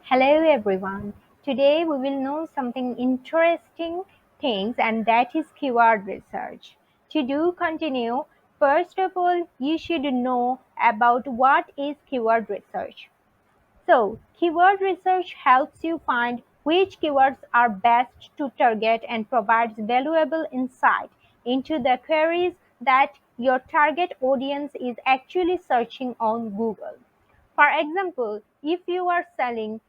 Hello everyone. Today we will know something interesting things and that is keyword research. To do continue, first of all you should know about what is keyword research. So, keyword research helps you find which keywords are best to target and provides valuable insight into the queries that your target audience is actually searching on Google. For example, if you are selling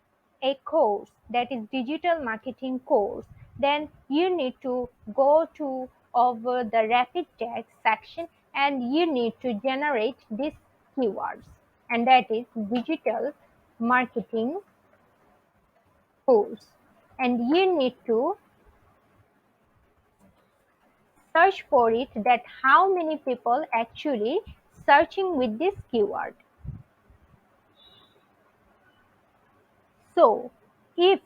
a course that is digital marketing course, then you need to go to over the rapid text section and you need to generate these keywords, and that is digital marketing course, and you need to search for it that how many people actually searching with this keyword. So if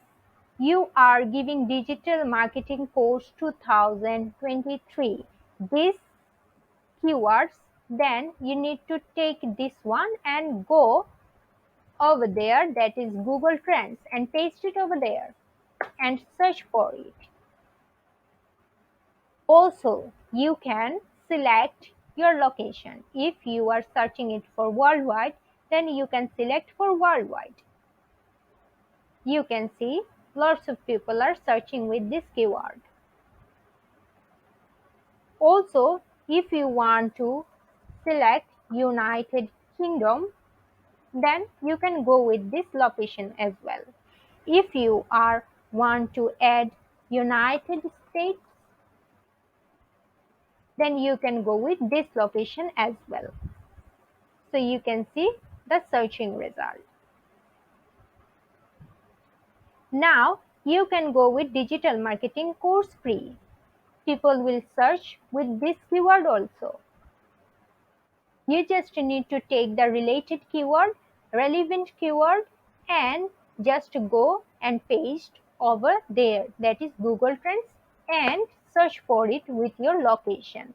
you are giving digital marketing course 2023 these keywords, then you need to take this one and go over there, that is Google Trends, and paste it over there and search for it. Also, you can select your location. If you are searching it for worldwide, then you can select for worldwide. You can see lots of people are searching with this keyword. Also, if you want to select United Kingdom, then you can go with this location as well. If you are want to add United States, then you can go with this location as well. So you can see the searching result. Now you can go with digital marketing course free. People will search with this keyword also. You just need to take the related keyword, relevant keyword, and just go and paste over there, that is Google Trends, and search for it with your location.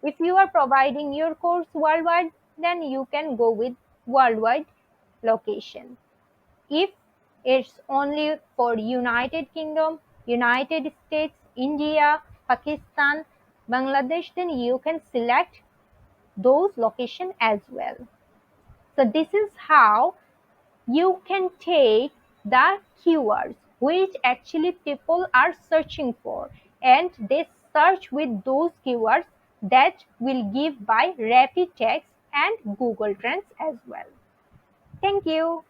If you are providing your course worldwide, then you can go with worldwide location. If it's only for United Kingdom, United States, India, Pakistan, Bangladesh, then you can select those location as well. So this is how you can take the keywords which actually people are searching for, and they search with those keywords that will give by rapid text and Google Trends as well. Thank you.